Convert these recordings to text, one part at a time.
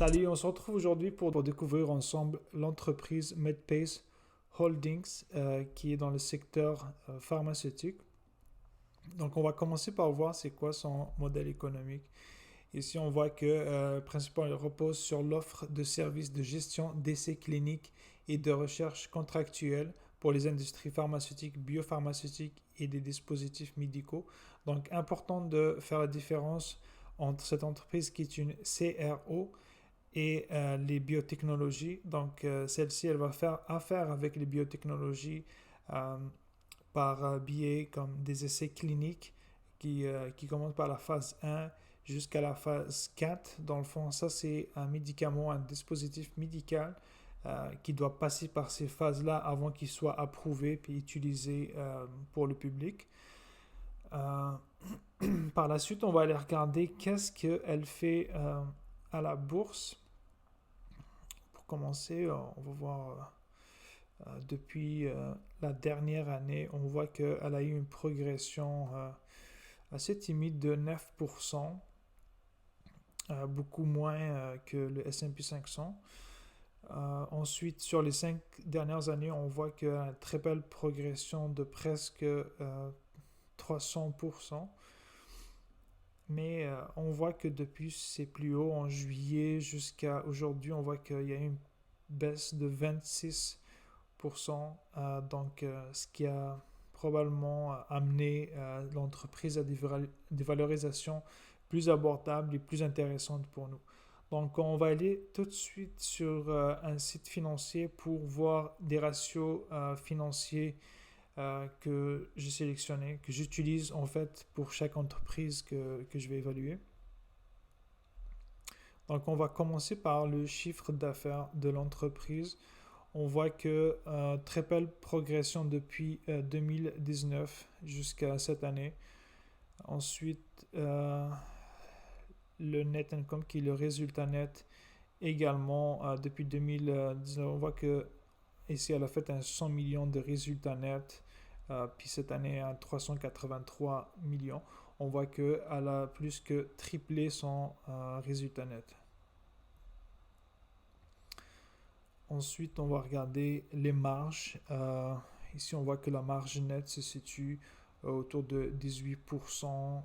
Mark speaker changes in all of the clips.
Speaker 1: Salut, on se retrouve aujourd'hui pour découvrir ensemble l'entreprise MedPace Holdings qui est dans le secteur pharmaceutique. Donc on va commencer par voir c'est quoi son modèle économique. Ici on voit que principalement il repose sur l'offre de services de gestion d'essais cliniques et de recherche contractuelle pour les industries pharmaceutiques, biopharmaceutiques et des dispositifs médicaux. Donc important de faire la différence entre cette entreprise qui est une CRO et les biotechnologies. Donc, celle-ci, elle va faire affaire avec les biotechnologies euh, par biais comme des essais cliniques qui commencent par la phase 1 jusqu'à la phase 4. Dans le fond, ça, c'est un médicament, un dispositif médical qui doit passer par ces phases-là avant qu'il soit approuvé puis utilisé pour le public. Euh, Par la suite, on va aller regarder qu'est-ce qu'elle fait à la bourse. Pour commencer, on va voir depuis la dernière année, on voit qu'elle a eu une progression assez timide de 9%, beaucoup moins que le S&P 500. Ensuite, sur les 5 dernières années, on voit qu'il y a une très belle progression de presque 300%. Mais on voit que depuis ses plus hauts en juillet jusqu'à aujourd'hui, on voit qu'il y a une baisse de 26%, ce qui a probablement amené l'entreprise à des valorisations plus abordables et plus intéressantes pour nous. Donc, on va aller tout de suite sur un site financier pour voir des ratios financiers que j'ai sélectionné, que j'utilise en fait pour chaque entreprise que je vais évaluer. Donc, on va commencer par le chiffre d'affaires de l'entreprise. On voit que très belle progression depuis 2019 jusqu'à cette année. Ensuite, le net income qui est le résultat net également depuis 2019. On voit que ici elle a fait un 100 millions de résultats nets, puis cette année à 383 millions. On voit qu'elle a plus que triplé son résultat net. Ensuite, on va regarder les marges. Ici, on voit que la marge nette se situe autour de 18%.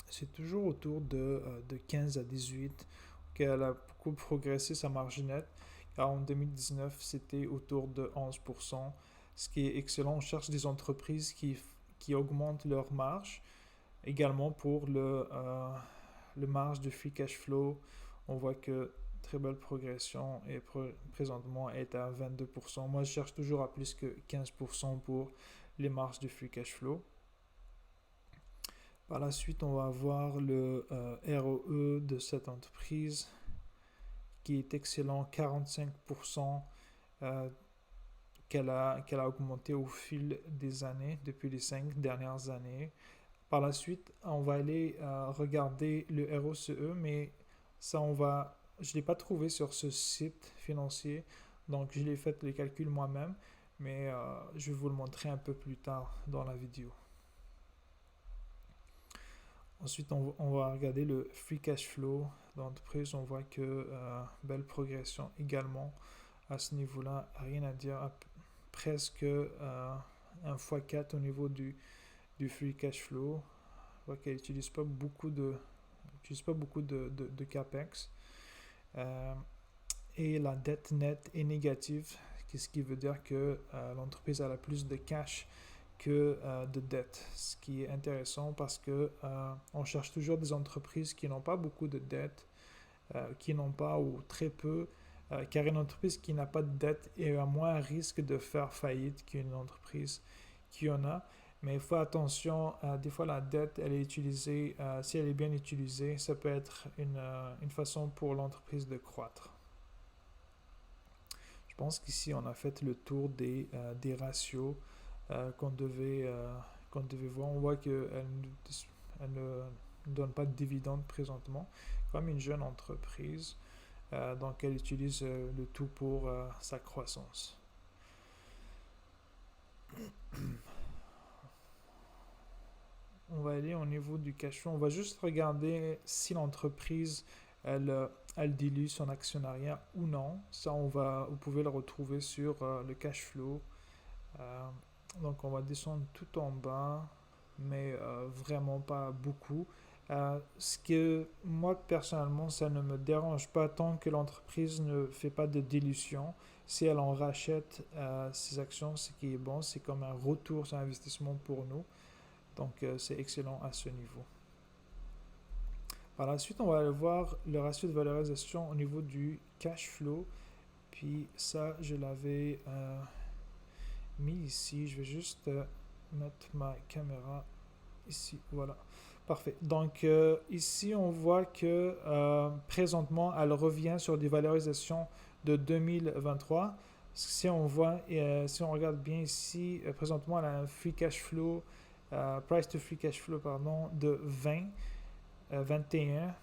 Speaker 1: C'est toujours autour de 15 à 18. Elle a beaucoup progressé sa marge nette. Car en 2019, c'était autour de 11%. Ce qui est excellent. On cherche des entreprises qui augmentent leur marge. Également pour le marge de free cash flow, on voit que très belle progression et présentement est à 22%. Moi, je cherche toujours à plus que 15% pour les marges de free cash flow. Par la suite, on va voir le ROE de cette entreprise qui est excellent, 45% qu'elle a augmenté au fil des années, depuis les 5 dernières années. Par la suite, on va aller regarder le ROCE, mais ça, je ne l'ai pas trouvé sur ce site financier, donc je l'ai fait les calculs moi-même, mais je vais vous le montrer un peu plus tard dans la vidéo. Ensuite, on va regarder le free cash flow d'entreprise. On voit que belle progression également à ce niveau-là. Rien à dire, presque 1 x 4 au niveau du free cash flow. On voit qu'elle n'utilise pas beaucoup de CAPEX. Et la dette nette est négative, ce qui veut dire que l'entreprise a plus de cash que de dette. Ce qui est intéressant parce que on cherche toujours des entreprises qui n'ont pas beaucoup de dettes, qui n'ont pas ou très peu, car une entreprise qui n'a pas de dette est à moins risque de faire faillite qu'une entreprise qui en a. Mais il faut attention, des fois la dette, elle est utilisée, si elle est bien utilisée, ça peut être une façon pour l'entreprise de croître. Je pense qu'ici, on a fait le tour des ratios qu'on devait voir. On voit qu'elle ne donne pas de dividendes présentement, comme une jeune entreprise. Donc, elle utilise le tout pour sa croissance. On va aller au niveau du cash flow. On va juste regarder si l'entreprise elle dilue son actionnariat ou non. Ça, vous pouvez le retrouver sur le cash flow. Donc, on va descendre tout en bas, mais vraiment pas beaucoup. Ce que moi, personnellement, ça ne me dérange pas tant que l'entreprise ne fait pas de dilution. Si elle en rachète ses actions, ce qui est bon, c'est comme un retour sur investissement pour nous. Donc, c'est excellent à ce niveau. Par la suite, on va aller voir le ratio de valorisation au niveau du cash flow. Puis ça, je l'avais mis ici. Je vais juste mettre ma caméra ici. Voilà. Parfait. Donc ici, on voit que présentement, elle revient sur des valorisations de 2023. Si on voit, si on regarde bien ici, présentement, elle a un free cash flow, price to free cash flow, pardon, de 21.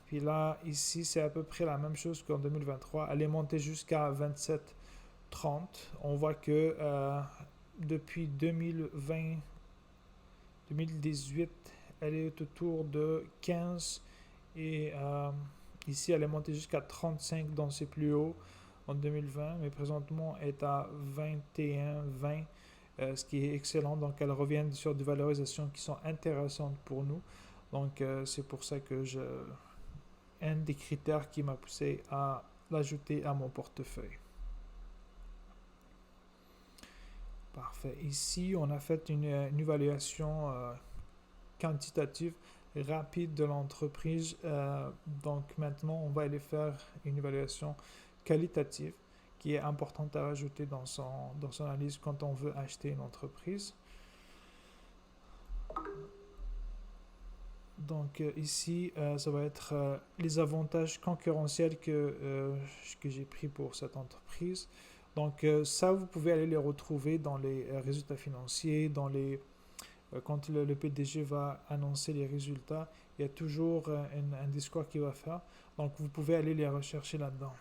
Speaker 1: Puis là, ici, c'est à peu près la même chose qu'en 2023. Elle est montée jusqu'à 27,30. On voit que depuis 2020, 2018, elle est autour de 15 et ici, elle est montée jusqu'à 35 dans ses plus hauts en 2020, mais présentement, elle est à 21,20, ce qui est excellent. Donc, elle revient sur des valorisations qui sont intéressantes pour nous. Donc, c'est pour ça que un des critères qui m'a poussé à l'ajouter à mon portefeuille. Parfait. Ici, on a fait une évaluation quantitative rapide de l'entreprise. Donc, maintenant, on va aller faire une évaluation qualitative qui est importante à rajouter dans son analyse quand on veut acheter une entreprise. Donc ici, ça va être les avantages concurrentiels que j'ai pris pour cette entreprise. Donc ça, vous pouvez aller les retrouver dans les résultats financiers, quand le PDG va annoncer les résultats, il y a toujours un discours qu'il va faire. Donc vous pouvez aller les rechercher là-dedans.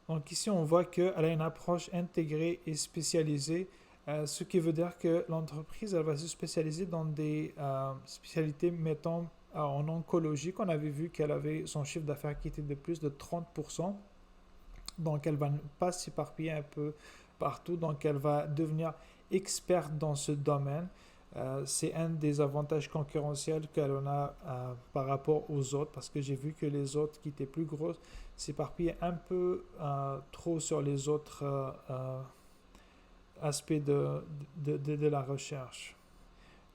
Speaker 1: Donc ici, on voit qu'elle a une approche intégrée et spécialisée. Ce qui veut dire que l'entreprise, elle va se spécialiser dans des spécialités, mettons, en oncologie, qu'on avait vu qu'elle avait son chiffre d'affaires qui était de plus de 30%. Donc, elle ne va pas s'éparpiller un peu partout. Donc, elle va devenir experte dans ce domaine. C'est un des avantages concurrentiels qu'elle a par rapport aux autres, parce que j'ai vu que les autres qui étaient plus grosses s'éparpillaient un peu trop sur les autres aspect de la recherche.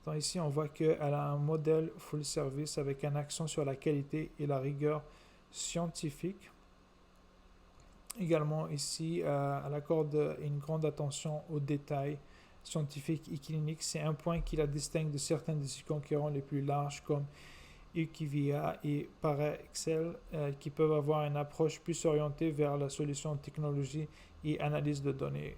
Speaker 1: Donc ici, on voit qu'elle a un modèle full service avec un accent sur la qualité et la rigueur scientifique. Également ici, elle accorde une grande attention aux détails scientifiques et cliniques. C'est un point qui la distingue de certains de ses concurrents les plus larges comme IQVIA et Parexel qui peuvent avoir une approche plus orientée vers la solution technologie et analyse de données.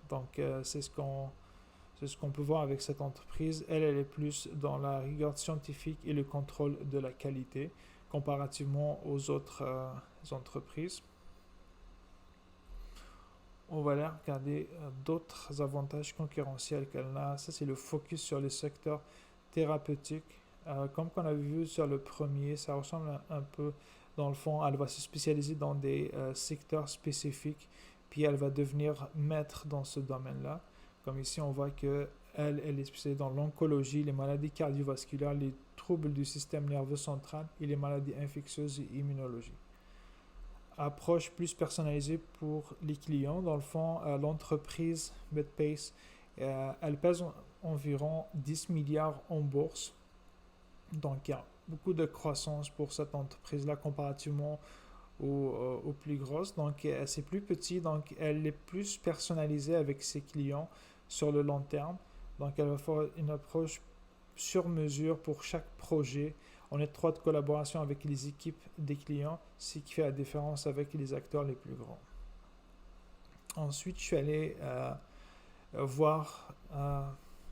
Speaker 1: Donc, c'est ce qu'on peut voir avec cette entreprise. Elle est plus dans la rigueur scientifique et le contrôle de la qualité comparativement aux autres entreprises. On va aller regarder d'autres avantages concurrentiels qu'elle a. Ça, c'est le focus sur les secteurs thérapeutiques. Comme qu'on avait vu sur le premier, ça ressemble un peu, dans le fond, elle va se spécialiser dans des secteurs spécifiques, puis elle va devenir maître dans ce domaine-là. Comme ici, on voit qu'elle est spécialisée dans l'oncologie, les maladies cardiovasculaires, les troubles du système nerveux central et les maladies infectieuses et immunologie. Approche plus personnalisée pour les clients. Dans le fond, l'entreprise Medpace, elle pèse environ 10 milliards en bourse. Donc, il y a beaucoup de croissance pour cette entreprise-là comparativement aux plus grosses. Donc, c'est plus petit. Donc, elle est plus personnalisée avec ses clients sur le long terme. Donc, elle va faire une approche sur mesure pour chaque projet en étroite collaboration avec les équipes des clients, ce qui fait la différence avec les acteurs les plus grands. Ensuite, je suis allé voir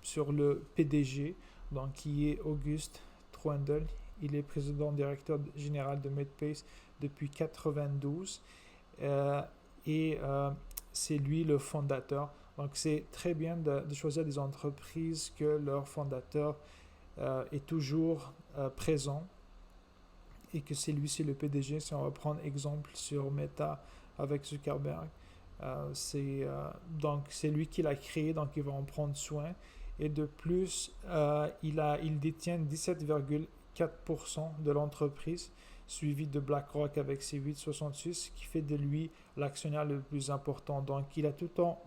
Speaker 1: sur le PDG, donc qui est Auguste Troendel. Il est président directeur général de Medpace depuis 1992 et c'est lui le fondateur. Donc, c'est très bien de choisir des entreprises que leur fondateur est toujours présent et que c'est lui, c'est le PDG. Si on va prendre exemple sur Meta avec Zuckerberg, donc c'est lui qui l'a créé, donc il va en prendre soin. Et de plus, il détient 17,4% de l'entreprise, suivi de BlackRock avec ses 8,66, ce qui fait de lui l'actionnaire le plus important. Donc il a tout le temps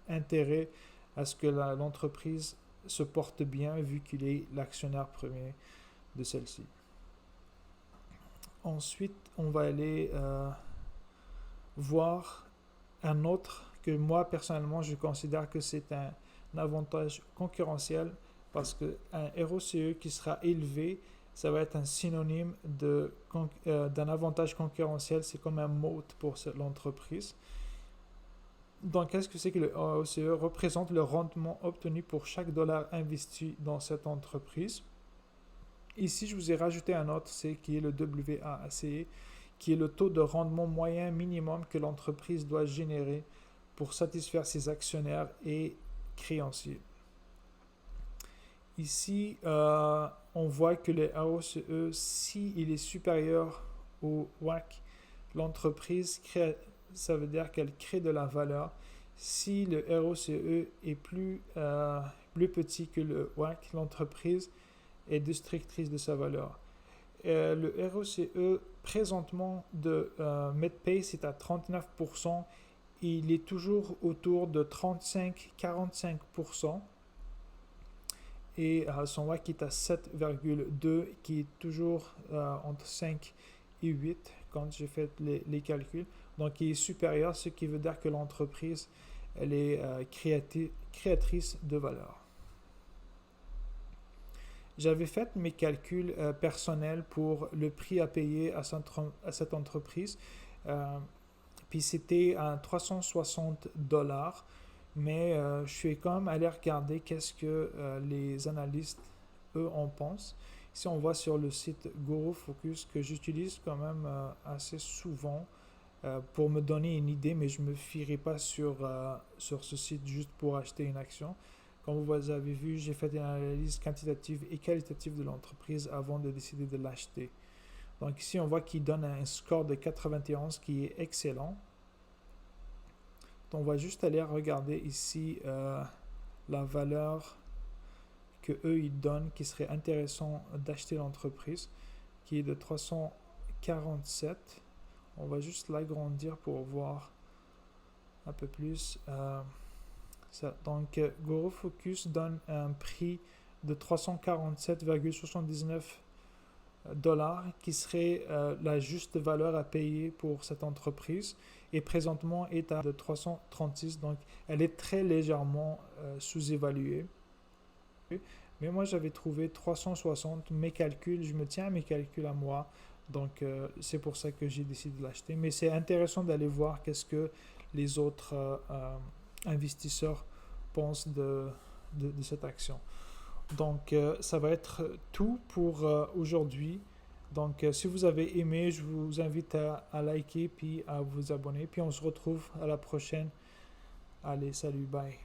Speaker 1: intérêt à ce que l'entreprise se porte bien, vu qu'il est l'actionnaire premier de celle-ci. Ensuite, on va aller voir un autre que moi, personnellement, je considère que c'est un avantage concurrentiel, parce qu'un ROCE qui sera élevé, ça va être un synonyme d'un avantage concurrentiel. C'est comme un moat pour l'entreprise. Donc, qu'est-ce que c'est que le ROCE? Représente le rendement obtenu pour chaque dollar investi dans cette entreprise. Ici, je vous ai rajouté un autre, qui est le WACE, qui est le taux de rendement moyen minimum que l'entreprise doit générer pour satisfaire ses actionnaires et créanciers. Ici, on voit que le ROCE, s'il est supérieur au WACC, l'entreprise crée, ça veut dire qu'elle crée de la valeur. Si le ROCE est plus petit que le WACC, l'entreprise est destructrice de sa valeur. Le ROCE présentement de Medpace est à 39%. Il est toujours autour de 35-45%. Et son WACC est à 7,2, qui est toujours entre 5 et 8 quand j'ai fait les calculs. Donc il est supérieur, ce qui veut dire que l'entreprise elle est créatrice de valeur. J'avais fait mes calculs personnels pour le prix à payer à cette entreprise. Puis c'était à 360 $. Mais je suis quand même allé regarder qu'est-ce que les analystes, eux, en pensent. Ici, on voit sur le site GuruFocus, que j'utilise quand même assez souvent pour me donner une idée, mais je ne me fierai pas sur ce site juste pour acheter une action. Comme vous avez vu, j'ai fait une analyse quantitative et qualitative de l'entreprise avant de décider de l'acheter. Donc ici, on voit qu'il donne un score de 91 qui est excellent. On va juste aller regarder ici la valeur que eux ils donnent, qui serait intéressant d'acheter l'entreprise, qui est de 347. On va juste l'agrandir pour voir un peu plus. Donc GuruFocus donne un prix de 347,79 $, qui serait la juste valeur à payer pour cette entreprise, et présentement est à de 336, donc elle est très légèrement sous-évaluée. Mais moi j'avais trouvé 360, mes calculs, je me tiens à mes calculs à moi, donc c'est pour ça que j'ai décidé de l'acheter. Mais c'est intéressant d'aller voir qu'est-ce que les autres investisseurs pensent de cette action. Donc, ça va être tout pour aujourd'hui. Donc, si vous avez aimé, je vous invite à liker puis à vous abonner. Puis on se retrouve à la prochaine. Allez, salut, bye.